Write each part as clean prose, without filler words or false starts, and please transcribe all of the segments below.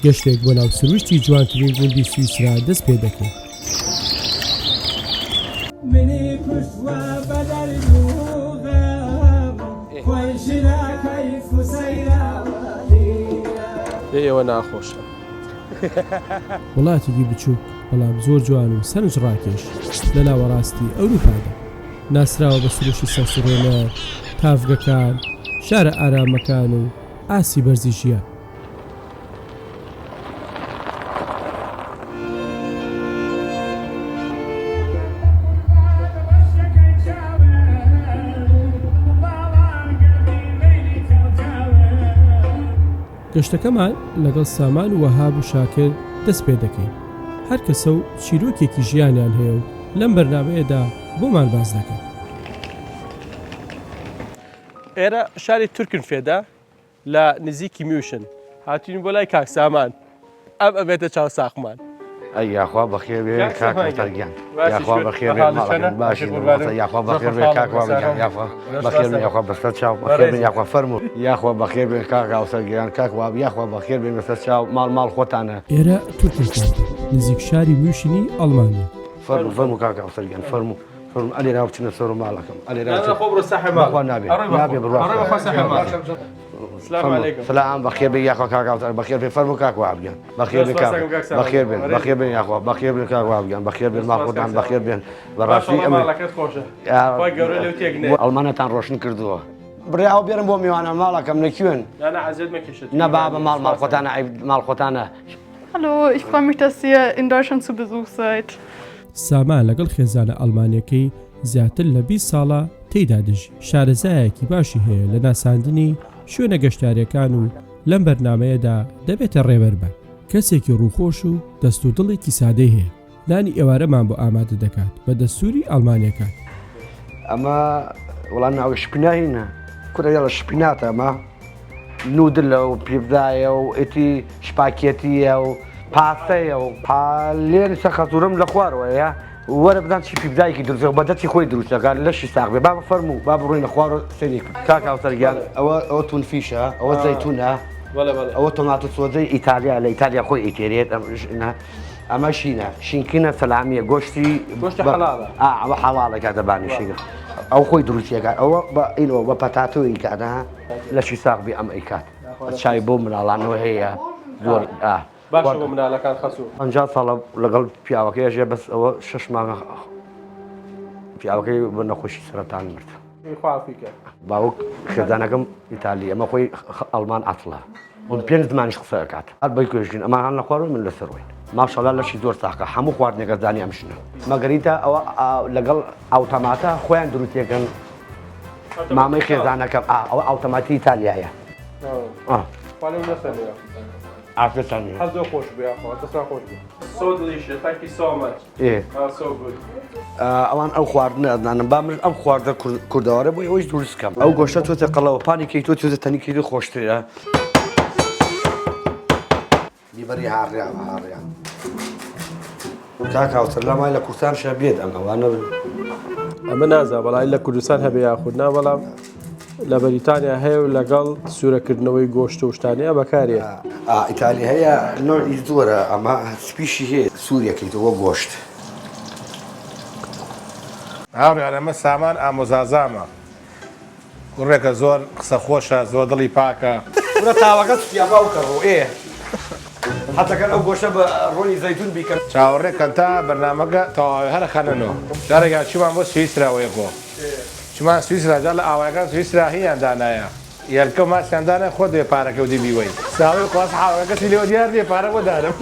گەشتێک بۆ ناو سروشتی جوانترین گوندی سویسرا دەست پێ دەکەین. ئێوە ناخۆشە. وڵاتێکی بچووک بەڵام زۆر جوان و سەرنج ڕاکێش لە ناوەڕاستی ئەوروپادا ناسراوە بە سروشتی سەرسورێنە، تافگەکان، شارە ئارامەکان و ئاسی بەرزی ژیان. گەشتەکەمان لەگەڵ سامان و وەهاب و شاکر دەست پێ دەکەین. هەر کەسە و چیرۆکێکی ژیانیان هەیە و لەم بەرنامەیەدا بۆمان باز دەکەن. ئێرە شاری تورکنفێدا لە نزیکی میوشن هاتوین بۆ لای کاک سامان ئەم ئەبێتە چاو ساقمان. یاخوا بەخێر بێ کاک تەرگیان یاخوا بەخێر بێ باشی یاخوا بەخێر بێ کاک وابگیان یاخوا بەخێر بێ یاخوا بەستە چاو بەخێر بێ یاخوا فەرموو یاخوا بەخێر بێ کاک ئاوسەرگیان کاک واب یاخوا بەخێر بێ بەستە چاو ماڵ خۆتانە. ئێرە تورکستان نزیک شاری میوشنی ئەڵمانیا. فەرموو کاک ئاوسەرگیان فەرموو ئەلێ راو بچنە سەر و ماڵەکەم ئەلێ سلام بەخێر بێ یاخوا کاک ئاوسەر بەخێر بێ فەرموو کاک وابگیان بەخێر بێ کاک بەخێر بێن بەخێر بێن یاخوا بەخێر بێن کاک وابگیان بەخێر بێن ماڵ خۆتان بەخێر بێن بەڕاستی ئەڵمانەتان ڕۆشن کردووە. بڕیاو بێرم بۆ میوانە ماڵەکەم لەکوێن؟ نە بابە ماڵ خۆتانە ماڵ خۆتانە. Hallo, ich freue mich, dass ihr in Deutschland zu Besuch seid. سامان لەگەڵ خێزانە ئەڵمانیەکەی زیاتر لە 20 ساڵە تێیدا دژی. شارەزایەکی باشی هەیە لە ناساندنی شوێنە گەشتاریەکان و لەم بەرنامەیەدا دەبێتە ڕێبەربە. کەسێکی ڕووخۆش و دەست و دڵێکی سادەی هەیە. لانی ئێوارەمان بۆ ئامادە دەکات بە دەستوری ئەڵمانیەکان. ئەمە وڵان ناوی شپیناهینە کورە لە شپیناتە ئەمە نودلە و پیڤدایە و ئێتی شپاکێتیە و پاسەیە و لێن سەخەزورم لە خوارەوەیە وەرە بدان چی پیڤدایەکی دروستە بەدەستی خۆی دروستەکان لەشی ساغ بێ با فەرموو با بڕۆینە خوار و سێری کاک ئاوسەرگیان ئەوە تونفیشە ئەوە زەیتونە ئەوە تۆماتۆ سۆزەی ئیتالیا لە ئیتالیا خۆی ئیتێرێت ئەمە شینە شینکینە سەلامیە گۆشتی ئەوە حەڵاڵە کاتەبانی شینە ئەو خۆی دروستیەکات ئەوە ئینەوە بە پەتاتۆی کاتە لەشی ساغ بێ ئەم ئەیکات چای بۆ مناڵانەوە هەیە زۆر باشە بۆ مناڵەکان خەسوو 50 ساڵە لەگەڵ پیاوەکەیەژێ بەس ئەوە 6 مانگە پیاوەکەی بە نەخۆشی سەرەتان مرد. باوک خێزانەکەم ئیتالی ئەمە خۆی ئەڵمان ئەسڵە پێنج زمانیش قسە دەکات هەر بەی کوێژین ئەمان هەر نەخوارن من لەسەرۆین ماشەڵا لەشی زۆر ساقە هەموو خواردنێکە زانی ئەم شنە مەگەریتە ئەوە لەگەڵ ئاوتۆماتە خۆیان دروستیەکەن مامەی خێزانەکەم ئەوە ئاوتۆماتی ئیتالیایە. ئافرەتانی زۆر خۆش بێ دەستان خۆش بێ. So delicious. Thank you so much. So good. ئەوان ئەو خواردنە ئەدانم با من ئەم خواردە کوردەوارە بۆ ئەوەی دروست بکەم ئەو گۆشتە تۆتە قەڵەوە پانێکی تۆ تۆزە تەنیکەی خۆشترە بیبەری هاڕیان کاک ئاوسەر لەمای لە کوردستانشە بێت ئەوانە ئەمە نازا بەڵای لە کوردستان هەبێ یاخودنا بەڵام لە بەریتانیا هەیە و لەگەڵ سوورەکردنەوەی گۆشت و شتانەیە بەکارێ. ئیتالی هەیە نۆعی زۆرە ئەمە سپیشی هەیە سووریەکەیتەوە گۆشت. هاوڕێن ئەمە سامان ئامۆزازامە کوڕێکە زۆر قسە خۆشە زۆر دڵی پاکە ورە تاوەکە سوپیا باوکەڕۆ حتەکەن ئەو گۆشە بە ڕۆنی زەیتون بیکەن چاوەڕێکەن تا بەرنامەکە تەواوی هەرە خەنەنەوە جارێکیان چیمان بۆ سویسراوەیەکۆ چمان سویسرا جا لە ئاوایەکان سویسرا هییان دانایە یەرکە ماسیاندانە خۆ دێ پارەکە و دیبیوەی ساوی خواست حاوەکەسی لێوە دیار دێ پارە بۆ دارم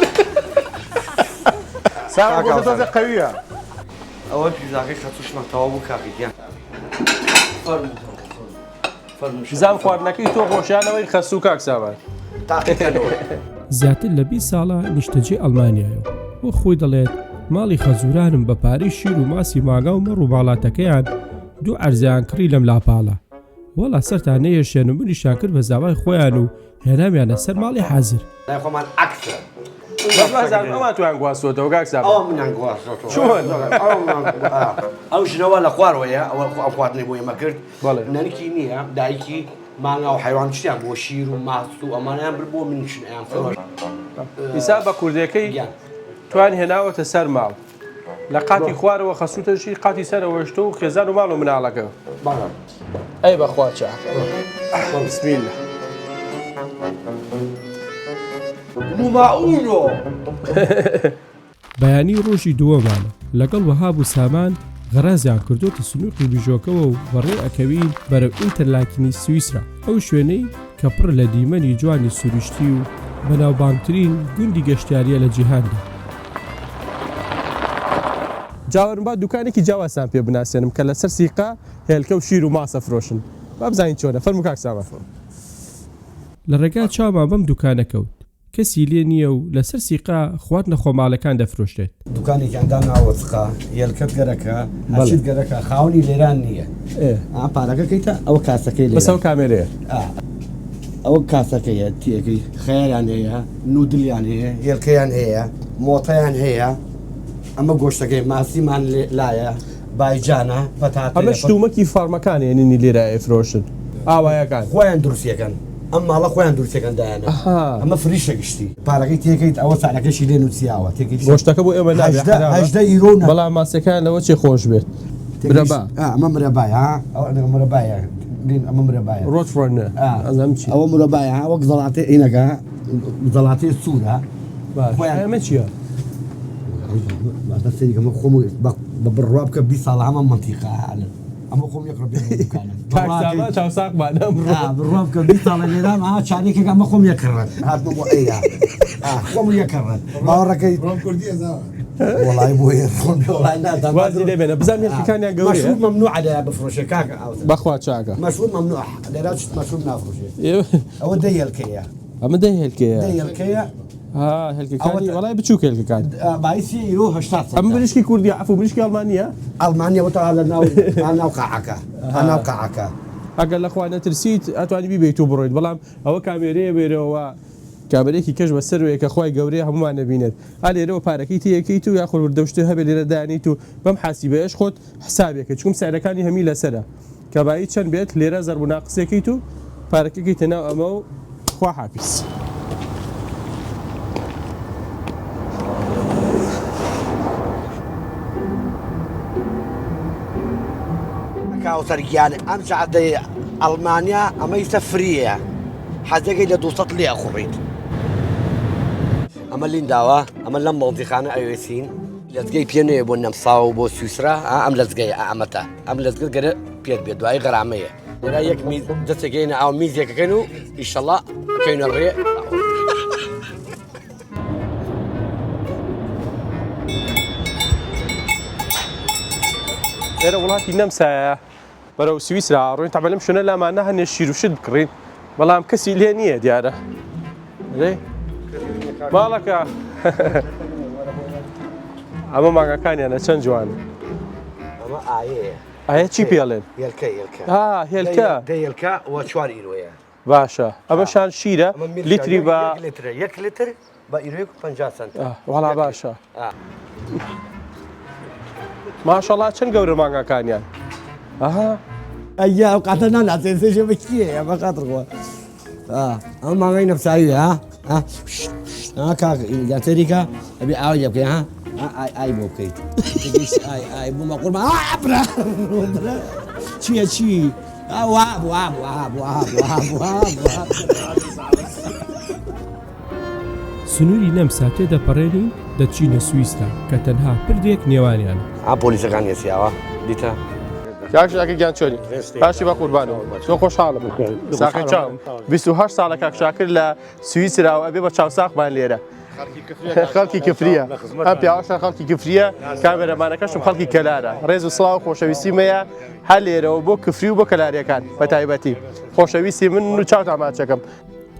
ساوی تۆزە قەویە ئەوە پیزاکەی خەتوشمە تەوا بوو کاکیان زان خواردنەکەی تۆ خۆشیانەوەی خەسوو کاک سامان زیاتر لە 20 ساڵە نیشتەجێ ئەڵمانیایە وە خۆی دەڵێت ماڵی خەزورانم بە پارەی شیر و ماسی ماگا و مەڕ و باڵاتەکەیان دوو ئەرزیان کڕی لەم لاپاڵە وەڵا سەرتان نەیەشێن و منیشان کرد بە زاوای خۆیان و هێنامیانە سەر ماڵی حازر خۆمان ئەکسە ئەوان تویان گواستۆتەوە کاک سامان ئەوە منیان گواستۆتەوە ئەو ژنەوە لە خوارەوەیە ئەوە خواردنی بۆ ئێمە کرد نەنکی نییە دایکی مانگا و حیوان چیان بۆ شیر و ماست و ئەمانیان بر بۆ منیشن ئەیان فڕۆژ ئیسا بە کوردەکەی توان هێناوەتە سەر ماڵ لە قاتی خوارەوە خەسووتەشی قاتی سەرەوەشتە و خێزان و ماڵ و مناڵەکە ئەی بەخوا چاک بسمیلە بەیانی ڕۆژی دووەمانە لەگەڵ وەهاب و سامان غەرازیان کردوتە سنووقی بیژۆکەوە و بەڕێ ئەکەوین بەرەو ئینتەرلاکینی سویسرا ئەو شوێنەی کە پڕ لە دیمەنی جوانی سروشتی و بەناوبانگترین گوندی گەشتیاریە لە جیهاندا. جاوەرم با دوکانێکی جیاوازتان پێ بناسێنم کە لەسەر سیقا هێلکە و شیر و ماسە فرۆشن با بزانین چۆنە فەرموو کاک سامان. لە ڕێگا چاومان بەم دوکانە کەوت کەسی لێ نییە و لەسەر سیقا خواردنە خۆماڵەکان دەفرۆشتێت. دوکانێکیاندا ناوەسقا هێلکەت گەرەکە هەچیت گەرەکە خاوەنی لێران نییە پارەکەکەیتە ئەوە کاسەکەی بەسەو کامێرەیە ئەوە کاسەکەیە تیەکەی خەیاریان هەیە نودلیان هەیە هێلکەیان هەیە مۆتەیان هەیە ئەمە گۆشتەکەی ماسیمان لایە بایجانە بەتاتە ئەمە شتومەکی فارمەکان ێنینی لێرە ئەفرۆشن ئاوایەکان خۆیان دروستیەکەن ئەم ماڵە خۆیان دروستەکەندایانە ئەمە فریشە گشتی پارەکەی تێکەیت ئەوە ساعەکەشی لێ نووسیاوە گۆشتەکە بۆ ئێمە هەژدە ئیرۆ بەڵام ماسەکان لەوە چێ خۆش بێت ئەمە مرەبایە مرەبایە ئەمە مرەبایە ڕۆتفرۆنە ئەوە مرەبایە وەک زەڵاتێ ئینەکە زەڵاتێ سوورە ئەمە چییە؟ سەریکەمە خۆم بە بڕوا بکە 20 ساڵ هەمە منتیقا هەڵن ئەمە خۆم یەک ڕۆ چاوساقمانە بڕوا بکە 20 ساڵە لێرام چارێکێک ئەمە خۆم یەکڕن هاتمە بۆ ئەیە خۆم یەکڕن باوەڕەکەی وڵای بۆ وازی لێ بێنە بزانام هێلکەکانیان گەورەیە مەشروب مەمنوع لێرە بفرۆشێ کاکە بەخوا چاکە مەشروب مەمنوع لێرە مەشروب نافرۆشێت ئەوە دە هێلکەیە ئەمە دە هێلکەیە هێلکەیە هێلکەکانی وڵای بچووک هێلکەکان باعثی ئیرۆ 80 ئەمە بریشکی کوردی عفو بریشکی ئەڵمانیە ئەڵمانیا وتە لە ناو قاعەکە ناو قاعەکە ئەگەر لەخوا نەترسیت ئەتوانی بیبیت و بڕۆیت بەڵام ئەوە کامێرەیە بێرەوە کابرێکی کەش بە سەروەیە کە خۆی گەورەیە هەمومان نەبینێت لێرەوە پارەکەی تیەکەیت و یاخۆ وردەشتە هەبێ لێرە دانیت و بەم حاسیبەیەش خۆت حسابێکە چون سەرەکانی هەمی لەسرە کە بایی چەند بێت لێرە زەربوو ناقسێکیت و پارەکەی تەناو ئەمە و خوا حافیز. کاوسەرگیان ئەم سعدەی ئەڵمانیا ئەمەی سەفریە حەزەکەی لە 200 لێ ئەخوڕیت ئەمە لینداوە ئەمە لەم مەڵتیخانە ئەوێسین لەزگەی پێنەیە بۆ نەمساو بۆ سویسرا ئەم لەزگەی ئەمەتە ئەم لەزگەر گەرە پێت بێت دوای غەرامەیە لێرا یەک دەستێکەکەینە ئاو میزێکەکەن و ئیشەڵا بکەینە ڕێ لێرە وڵاتی نەمسایە بەرەو سویسرا ڕۆین تەبە لەم شوێنە لامانە هەنێ شیر و شت بکڕین بەڵام کەسی لێ نییە دیارە ماڵەکە ئەمە ماگەکانیانە چەند جوانە ئەمە ئایەیە ئایا چی پێڵێن؟ هێلکە هێلکە وە 4 ئیرۆیە باشە ئەمەشان شیرە لیتری بە 1 لیتر بە ئیرۆ 50 سنت وەڵا باشە ماشەڵڵا چەند گەورە ماگەکانیان ئەیا ئەو قاتە ناناسێژە بە کیە بە قاتڕەوە ئەم ماگەی نەفساویە کاک ئیلیگاتەریکە ئەبێ ئاوی لێ بکەی ئای بۆ بکەیت ئای بوومە قوربان چییە چی سنووری نەمسا تێدەپەڕێنین دەچینە سویسرا کە تەنها پردێک نێوانیان پۆلیسەکان ێسیاوە دیتە کاکشاکە گیان چۆنی پاشی بە قوربانەوە تۆ خۆشحاڵم ساقی چاوم 28 ساڵە کاکشاکر لە سویسرا و ئەبێ بە چاوساقمان لێرە خەڵکی کفریە ئەم پیاوەشە خەڵکی کفریە کامێرەمانەکەشم خەڵکی کەلارە ڕێز و سڵاو خۆشەویستیمەیە هەر لێرەوە بۆ کفری و بۆ کەلاریەکان بە تایبەتی خۆشەویستی من و چاوت ئاماچەکەم.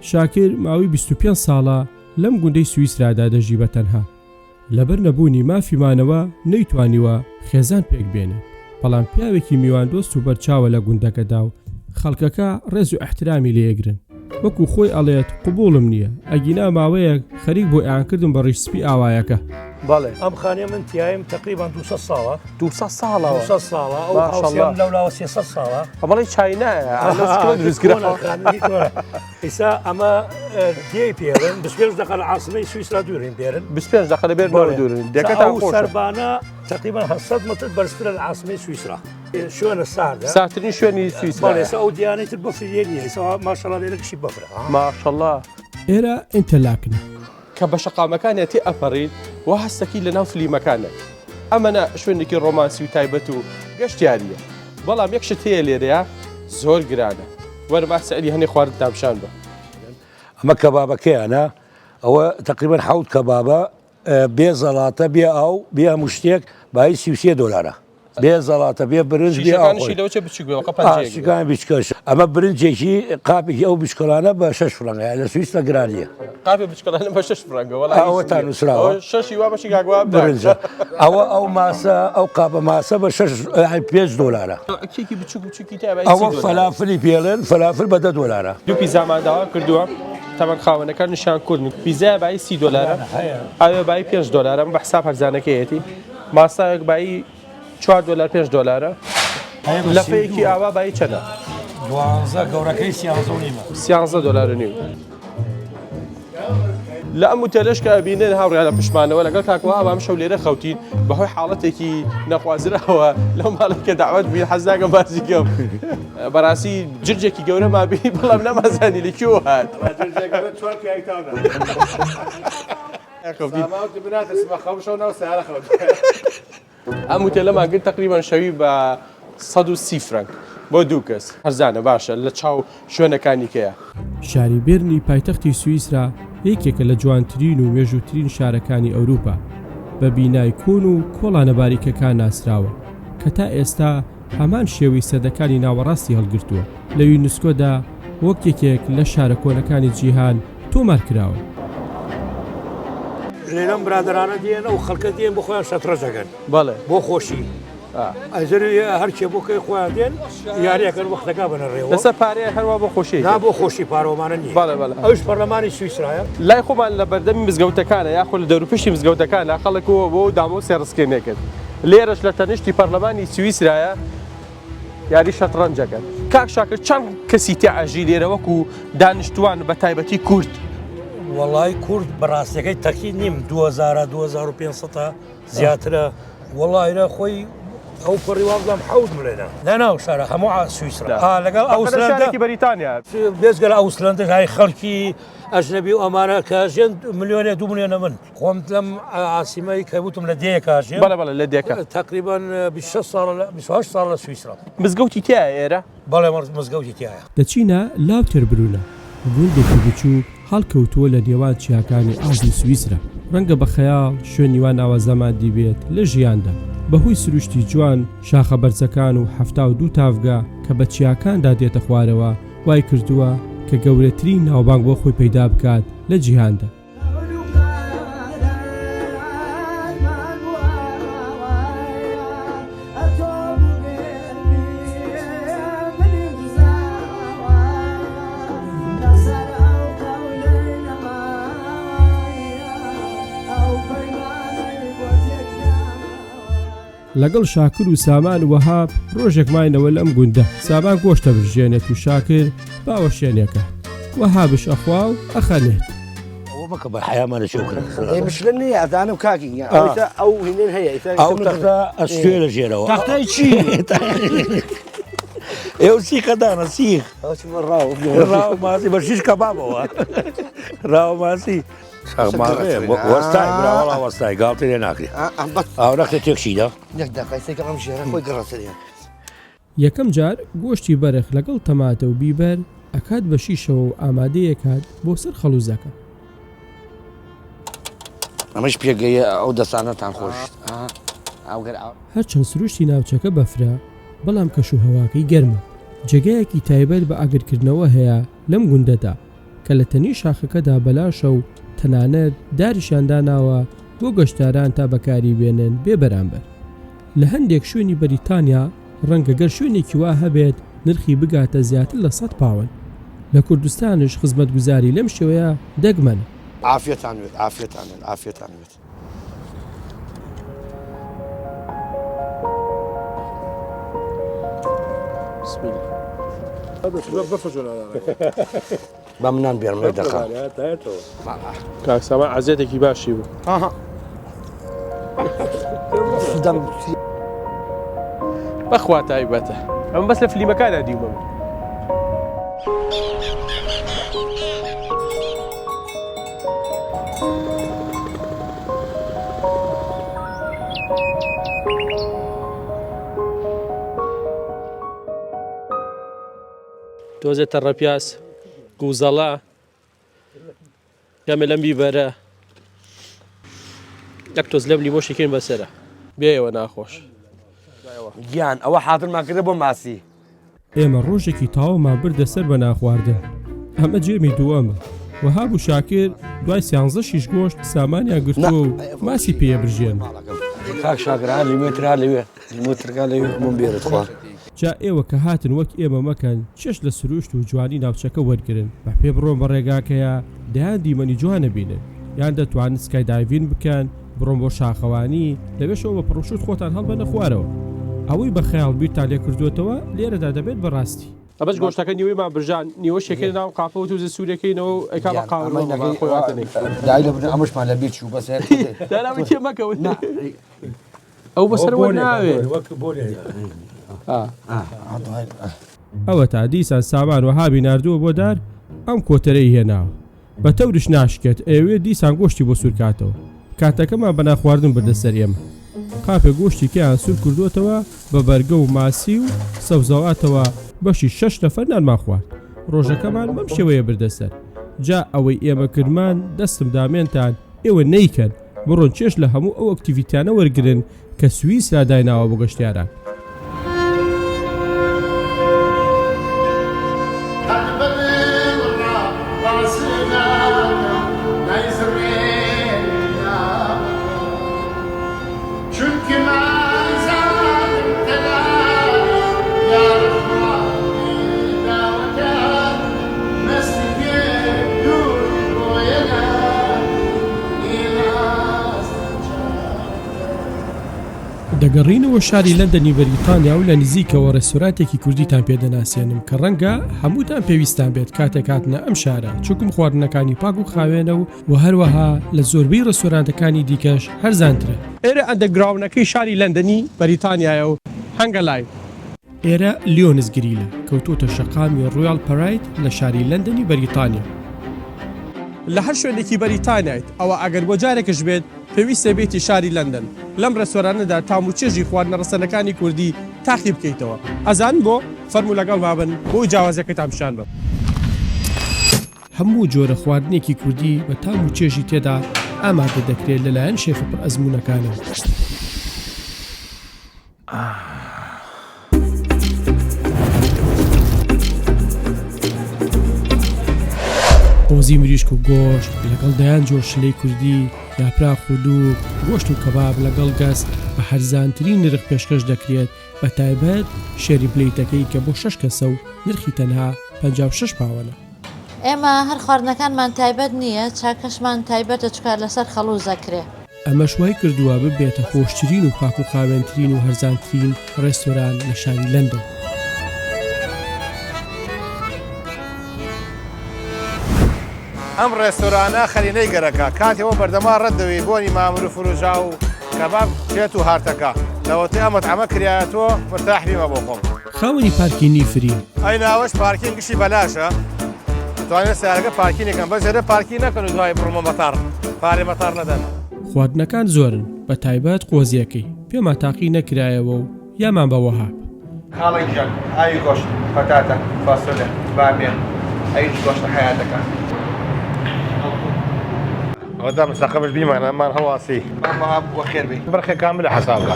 شاکر ماوەی 25 ساڵە لەم گوندەی سویسرادا دەژی بە تەنها لەبەر نەبوونی مافیمانەوە نەیتوانیوە خێزان پێک بێنێت بەڵام پیاوێکی میواندۆست و بەرچاوە لە گوندەکەدا و خەڵکەکە ڕێز و ئەحترامی لێگرن وەکو خۆی ئەڵێت قبوڵم نییە ئەگینا ماوەیەک خەریک بۆ ئیانکردم بە ڕیشسپی ئاوایەکە بەڵێ ئەم خانێ من تیایم تقریبان 200 ساڵە 200 ساڵەوە 200 ساڵە ئەو هاوسێم لەولاوە 300 ساڵە ئەمەڵی چاینایە دروستگرە ئێستا ئەمە دێی پێرن 25 دقە لە عاسمەی سویسرا دوورین پێرن 25 دقە لەبێر بەرە دوورن دەکەتە ئەو سەربانە تقریبا 700 متر بەرزترە لە عاسمەی سویسرا شوێنە ساردە ساترین شوێنی سویسرا ئێستا ئەو دیانەی تر بەفری نیە ئێستا ماشەڵڵا لێرەکشی بەفرە ماشەڵڵا ئێرە ئینتەلاکنە کە بە شەقامەکانێتی ئەپەڕین و هەستەکی لە ناو فلیمەکانە ئەمەە شوێنێکی ڕۆمانسی و تایبەت و گەشتیاریە بەڵام یەک شت هەیە لێرەیە زۆر گرانە وەرما سەعلی هەنێ خواردن تامشان بە ئەمە کەبابەکەیانە ئەوە تقریبا حوت کەبابە بێ زەڵاتە بێ ئاو بێ هەموو شتێک بای 33 دلارە بێ زەڵاتە بێ برنج بێ ئاوشیەکان بچکەش ئەمە برنجێکی قاپێکی ئەو بچکۆلانە بە 6 فرەنگە لە سویسە گرانیە قاپێ بچکۆلانە بە 6 فرەنگە ئەوە تا نووسراوە شەشی وا بەشی گاگوا برنجە ئەو ماسە ئەو قاپە ماسە بە 5 دلارە کێکی بچوک بچووکی تا ئەوە فەلافلی پێڵێن فەلافل بە 10 دلارە دوو پیزاماداوا کردووە تەمەن خاوەنەکان نیشان کوردن پیزای بای 30 دلارە ئاوێ بای 5 دلارە بە حساب هەرزانەکەیەتی ماسایەک بای 4 دلار 5 دلارە لەفەیەکی ئاوا بای چەندە 12 گەورەکەی 13 دلار نیم لە ئەم وتێلەش کە بینێن هاوڕێیان لە پشمانەوە لەگەڵ کاکەوە ئەوام شەو لێرە خەوتین بەهۆی حاڵەتێکی نەخوازراوە لەو ماڵێکە داوەت بین حەزاکە بازیکەم بەڕاستی جرجێکی گەورە مابینی بەڵام نەمازانی لەکوێوە هات ئەم وتێلەمان کرد تقریبان شەوی بە 130 فرەنگ بۆ دوو کەس هەرزانە باشە لە چاو شوێنەکانی کەیە شاری بێرنی پایتەختی سوئیسرا یەکێکە لە جوانترین و مێژووترین شارەکانی ئەوروپا بە بینای کۆن و کۆڵانە باریکەکان ناسراوە کە تا ئێستا هەمان شێوەی سەدەکانی ناوەڕاستی هەڵگرتووە لە یونسکۆدا وەک یەکێک لە شارە کۆنەکانی جیهان تۆمار کراوە لێرەم برادرانە دێن و خەڵکە دێن بۆ خۆیان شەترەژەکەن بەڵێ بۆ خۆشی ئەزر هەرچێ بۆکەی خۆیان دێن یاریەکەن وەختەکە بنەڕێەوە لەسەر پارەیە هەروە بۆ خۆشی نا بۆ خۆشی پارۆمانە نیە ئەوش پەرلەمانی سویسرایە لای خۆمان لە بەردەمی مزگەوتەکانە یاخۆ لە دەوروپشتی مزگەوتەکانە خەڵکەوە بۆ دامۆسی ڕستکێنێکرد لێرەش لە تەنیشتی پەرلەمانی سویسرایە یاری شەترەنجەکەن کاک شاکر چەند کەسی تێعاژی لێرە وەکو دانیشتوان بە تایبەتی کورد وەڵای کورد بەڕاستیەکەی تەکی نیم 2500 زیاترە وەڵایرە خۆی ئەو پڕیوازدام حەوت ملێنە لەناو شارە هەموو سویسرا لەگەڵ ئەوسلندێکی بەریتانیا بێزگە لە ئەوسلندە های خەڵکی ئەژنەبی و ئەمانە کاژێن ملیۆنێ 2 ملیۆنە من خۆم لەم ئاسیمەی کەوتم لە دێ کاژێن بەڵێ لە دێکە تقریبان 28 ساڵ لە سویسرا مزگەوتی تایە ئێرە بەڵێ مزگەوتی تایە دەچینە لاوتر بروونە گوندێکی بچوو هەڵکەوتووە لە نێوان چیاکانی ئاژی سویسرا ڕەنگە بە خەیاڵ شوێنیوان ناوە زەماندی بێت لە ژیاندا بەهۆی سروشتی جوان شاخە بەرزەکان و 72 تافگا کە بە چیاکاندا دێتە خوارەوە وای کردووە کە گەورەترین ناوبانگ بۆ خۆی پەیدا بکات لە جیهاندا لەگەڵ شاکر و سامان وەهاب ڕۆژێک ماینەوە لەم گوندە سامان گۆشتە بژێنێت و شاکر باوەشێنێکە وەهابش ئەخوا و ئەخەنێت ئەوە مەکە بە حیامانە شوکرە مشلن نیە ئەدانم کاکی ئەو هینێن هەیە ئەو تەختە ئەستێ لە ژێرەوە تەختەی چی ئێوە سیخەدانە سیخ ڕاو ماسی بە شیش کەبابەوە ڕاو ماسی وەستای براوەڵا وەستای گاڵتە لێ ناکرێ ئاو نەختە تێکشیدا یەکەم جار گۆشتی بەرخ لەگەڵ تەماتە و بیبەر ئەکات بە شیشەوە و ئامادەیەکات بۆ سەر خەڵوزەکە ئەمەش پێگەیە ئەو دەستانەتان خۆش هەرچەند سروشتی ناوچەکە بەفرە بەڵام کەش و هەواکەی گەرمە جێگایەکی تایبەت بە ئاگرکردنەوە هەیە لەم گوندەدا کە لە تەنی شاخەکەدا بەلاشە و تەنانەت داریشانداناوە بۆ گەشتاران تا بەکاری بێنن بێ بەرامبەر لە هەندێک شوێنی بەریتانیا ڕەنگە گەر شوێنێکی وا هەبێت نرخی بگاتە زیاتر لە 100 پاون لە کوردستانش خزمەتگوزاری لەم شێوەیە دەگمەنە ئافرەتانوێت ئافرەتانوێت بسمیلە با منان بێرم لە دەقا کاکسامان عەزیەتێکی باشی بوو بەخوا تایبەتە ئەم بەس لە فلیمەکانە دیومە تۆزێت تەڕەپیاس گوزەڵا کامێ لەم بیبەرە یەک تۆز لەم لیمۆشێکین بەسەرە بێەوە ناخۆش گیان ئەوە حاضرمان کردە بۆ ماسی ئێمە ڕۆژێکی تاوەمان بردە سەر بە ناخواردن ئەمە جێمی دووەمە وەها بوو شاکر دوای 13 شیش گۆشت سامانیان گرتووە و ماسی پێ بژێن کاک شاگران لیمێترا لەوێ لیمۆترگا لەوێ بۆم بێرت خوا جا ئێوە کە هاتن وەک ئێمە مەکەن چێش لە سروشت و جوانی ناوچەکە وەرگرن بە پێ بڕۆن بە ڕێگاکەیە دەیان دیمەنی جوانە بینن یان دەتوانن سکای دایڤین بکەن بڕۆن بۆ شاخەوانی لەوێشەوە بە پڕۆشت خۆتان هەڵبەنە خوارەوە ئەوەی بە خەیاڵ بیرتان لێ کردوێتەوە لێرەدا دەبێت بەڕاستی ئەبەش گۆشتەکە نیوەیمان برژان نیوە شێکەکەی ناو قاپە و توزە سوورەکەینەوە ئەیکا بە قاوەکەی خۆیاتنێک دای لە بن ئەمەشمان لە بیر چوو بەسەر داراوی تێ مەکەون ئەو بەسەرەوە ناوێت ئەوە تا دیسان سامان و هابی نردووە بۆ دار ئەم کۆتەرەی هێناوە بە تەورش ناشکێت ئێوێ دیسان گۆشتی بۆ سوورکاتەوە کاتەکەمان بە ناخواردن بردەسەر ئێمە قاپێ گۆشتی کیان سوور کردوتەوە بە بەرگە و ماسی و سەوزەواتەوە بەشی 6 نەفەر نانمان خوارد ڕۆژەکەمان بەم شێوەیە بردەسەر جا ئەوەی ئێمە کردمان دەستم دامێنتان ئێوە نەیکەن بڕۆن چێش لە هەموو ئەو ئەکتیڤیتیانە وەرگرن کە سویسرا دایناوە بۆ گەشتیاران دەگەڕینەوە شاری لەندەنی بەریتانیا و لە نزیکەوە ڕێستۆرانتێکی کوردیتان پێدەناسێنم کە ڕەنگە هەمووتان پێویستان بێت کاتێک هاتنە ئەم شارە چووکم خواردنەکانی پاک و خاوێنە و هەروەها لە زۆربەی ڕێستۆرانتەکانی دیکەش هەرزانترە ئێرە ئەندەگراونەکەی شاری لەندەنی بەریتانیایە و هەنگە لای ئێرە لیۆنز گریلە کەوتوتە شەقامی ڕۆیال پەرایت لە شاری لەندەنی بەریتانیا لە هەر شوێنێکی بەریتانیایت ئەوە ئەگەر بۆ جارێکش بێت پێویستە بێتی شاری لەندەن لەم ڕێستۆرانەدا تام و چێژی خواردنە ڕەسەنەکانی کوردی تاقی بکەیتەوە ئەزان بۆ فەرموو لەگەڵ بابن بۆ جیاوازەکەتان پیشان بم هەموو جۆرە خواردنێکی کوردی بە تام و چێژی تێدا ئامادە دەکرێت لەلایەن شێفە پڕ ئەزموونەکانەوە قۆزی مریشک و گۆشت لەگەڵ دەیان جۆر شلەی کوردی یاپرا خودوو گۆشت و کەباب لەگەڵ گەست بە هەرزانترین نرخ پێشکەش دەکرێت بە تایبەت شێری بلیتەکەی کە بۆ 6 کەسە و نرخی تەنها 56 پاوەنە ئێمە هەر خواردنەکانمان تایبەت نییە چاکەشمان تایبەتە چکار لەسەر خەڵوزەکرێ ئەمە شوای کردووە ببێتە خۆشترین و پاک و خاوێنترین و هەرزانترین ڕێستۆران لە شاری لەندەن ئەم ڕێستۆرانە خەرینەی گەرەکە کاتێەوە بەردەما ڕەتدەوێت بۆنی مامور و فروژا و کەباب چێت و هارتەکە لەوەتی ئەمەت ئەمە کریایەتەوە مرتاحبیمە بۆ خۆم خاوەنی پارکینی فری ئەی ناوەش پارکین گشتی بەلاشە دەتوانێت سیارەکە پارکینێکم بە زێرە پارکی نەکەن و دوای بڕمە مەتار پارێ مەتار نەدەن خواردنەکان زۆرن بە تایبەت قۆزیەکەی پێمان تاقی نەکرایەوە و یامان بەوە هات خاڵی ژەن ئاوی گۆشت پەتاتە فاسۆلە بامێن ئەویش گۆشتە حیاتەکە ئەوەدا مستەقبل بیمانەمان هەواسی بۆ خێر بێ بڕخێ کامل لە حەسابە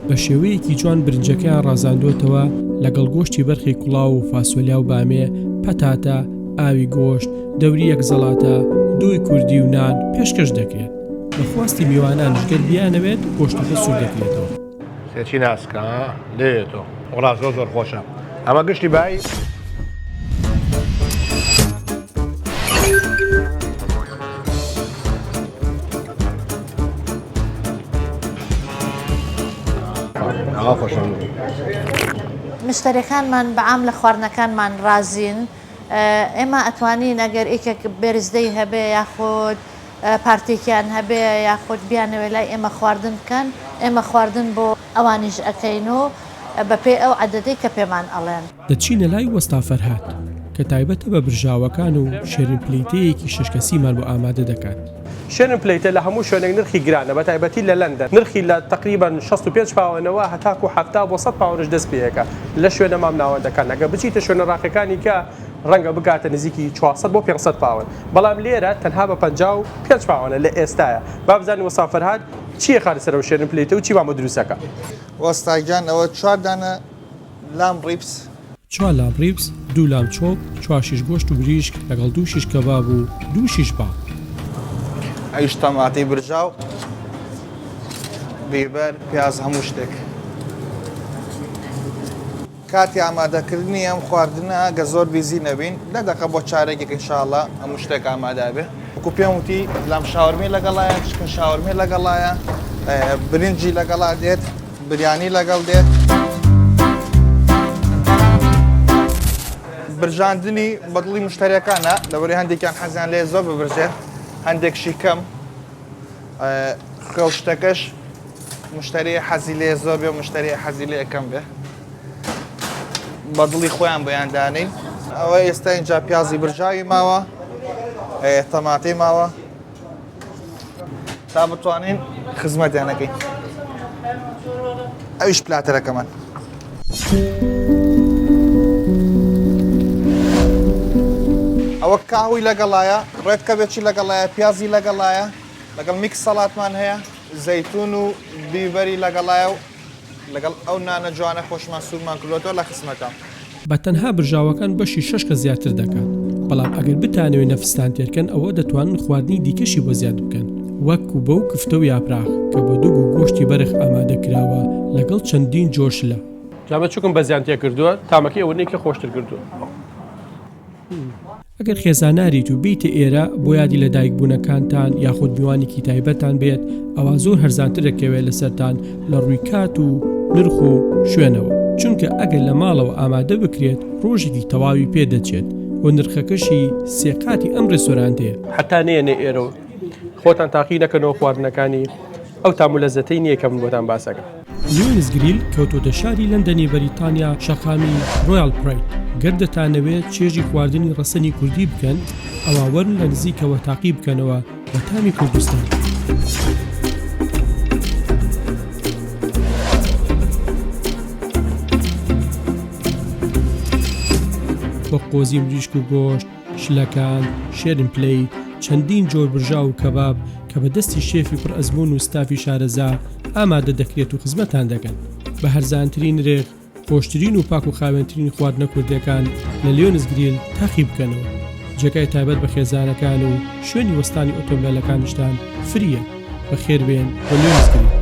بە شێوەیەکی جوان برنجەکەیان ڕازاندوتەوە لەگەڵ گۆشتی بەرخی کوڵاو و فاسۆلیا و بامێ پەتاتە ئاوی گۆشت دەوری یەک زەڵاتە دوی کوردی و نان پێشکەش دەکرێت بە خواستی میوانانش گەر بیانەوێت گۆشتەکە سوور دەکرێتەوە سێچی ناسکە لێتەوە وڵات زۆر زۆر خۆشە ئەمە گشتی بای مشتریەکانمان بەعام لە خواردنەکانمان رازین ئێمە ئەتوانین ئەگەر ئێکێک بێرزدەی هەبێ یاخود پارتێکیان هەبێ یاخود بیانەوێ لای ئێمە خواردن بکەن ئێمە خواردن بۆ ئەوانیش ئەەکەین و بەپێ ئەو عەدەدەی کە پێمان ئەڵێن دەچینە لای وەستا فەرهاد کە تایبەتە بە برژاوەکان و شێرین پلەیتەیەکی شەشکەسیمان بۆ ئامادە دەکات. شێرن پلەیتە لە هەموو شوێنێک نرخی گرانە بە تایبەتی لە لەندەن نرخی لە تقریبان 65 پاوەنەوە هەتاکو 70 بۆ 100 پاوەش دەست پێەکە لە شوێنە مام ناوەندەکان ئەگە بچیتە شوێنە ڕاقەکانی کە ڕەنگە بگاتە نزیکی 400 بۆ 500 پاوەن بەڵام لێرە تەنها بە 55 پاوەنە لە ئێستاە با بزانین وەستا فەرهاد چیە خالی سەرەوە شێرن پلەیتە و چی مامە دروستەکە. وەستاگیان ئەوە 4 دانە لام ڕیپس 4 لام ڕیپس 2 لام چۆپ 4 شیش گۆشت و بریشک لەگەڵ 2 شیش کەباب و 2 شیش باو ئەویش تەماتی برژاو بیبەر پیاز هەموو شتێک کاتی ئامادەکردنی ئەم خواردنە گە زۆر بیزی نەبین دەدەقە بۆ چارێکێک ئینشاءڵڵا هەموو شتێک ئامادە بێ وەکو پێم وتی لام شاورمی لەگەڵایە چکن شاورمی لەگەڵایە برنجی لەگەڵا دێت بریانی لەگەڵ دێت برژاندنی بەدڵی مشتریەکانە لەوەری هەندێکیان حەزیان لێ زۆر ببرژێت هەندێکشی کەم خێڵشتەکەش مشتری حەزی لێ زۆر بێ و مشتری حەزی لێ یەکەم بێ بەدڵی خۆیان بەیاندانین ئەوە ئێستا اینجا پیازی برژاوی ماوە تەماتی ماوە تا بتوانین خزمەتیانەکەین ئەویش پلاتەرەکەمان ئەوە کاهوی لەگەڵایە ڕێککەبێکی لەگەڵایە پیازی لەگەڵایە لەگەڵ میکس سەڵاتمان هەیە زەیتون و بیبەری لەگەڵایە و لەگەڵ ئەو نانە جوانە خۆشمان سوورمان کردوەوە لە خزمەتە بە تەنها برژاوەکان بەشی 6 کە زیاتر دەکات بەڵام ئەگەر بتانەوێت نەفستان تێرکەن ئەوە دەتوانن خواردنی دیکەشی بۆ زیاد بکەن وەکو بەو کفتە و یاپراخ کە بە دوو و گۆشتی بەرخ ئامادەکراوە لەگەڵ چەندین جۆشلە جامە چووکم بەزیان تێ کردووە تامەکەی ئەوەنێکی خۆشتر کردووە. ئەگەر خێزاناریت و بیتە ئێرە بۆ یادی لە دایکبوونەکانتان یاخود میوانێکی تایبەتان بێت ئەوە زۆر هەرزانتر دەکەوێت لەسەرتان لە ڕووی کات و نرخ و شوێنەوە چونکە ئەگەر لە ماڵەوە ئامادە بکرێت ڕۆژێکی تەواوی پێدەچێت و نرخەکەشی سێقاتی ئەم ڕێستۆرانتەیە حتا نێنێ ئێرە و خۆتان تاقی نەکەنەوە خواردنەکانی ئەو تامولەزەتەی نییە کە من بۆتان باسەکە. لیۆنس گریل کەوتۆتە شاری لەندەنی بەریتانیا شەقامی ڕۆیال پڕیت گەردەتانەوێت چێژی خواردنی ڕەسەنی کوردی بکەن ئەوە وەرن لە نزیکەوە تاقی بکەنەوە بە تامی کوردستان. بۆ قۆزی مریشک و گۆشت شلەکان شێرن پلەیت چەندین جۆر برژاو و کەباب کە بە دەستی شێفی پڕ ئەزمون و ستافی شارەزا ئامادە دەکرێت و خزمەتان دەکەن بە هەرزانترین رێخ خۆشترین و پاک و خاوێنترین خواردنە کوردەکان لە لیۆنس گریل تاقی بکەنەوە جێگای تایبەت بە خێزانەکان و شوێنی وەستانی ئۆتۆمبیلەکانیشتان فریە بەخێربێن بە لیۆنس گریل.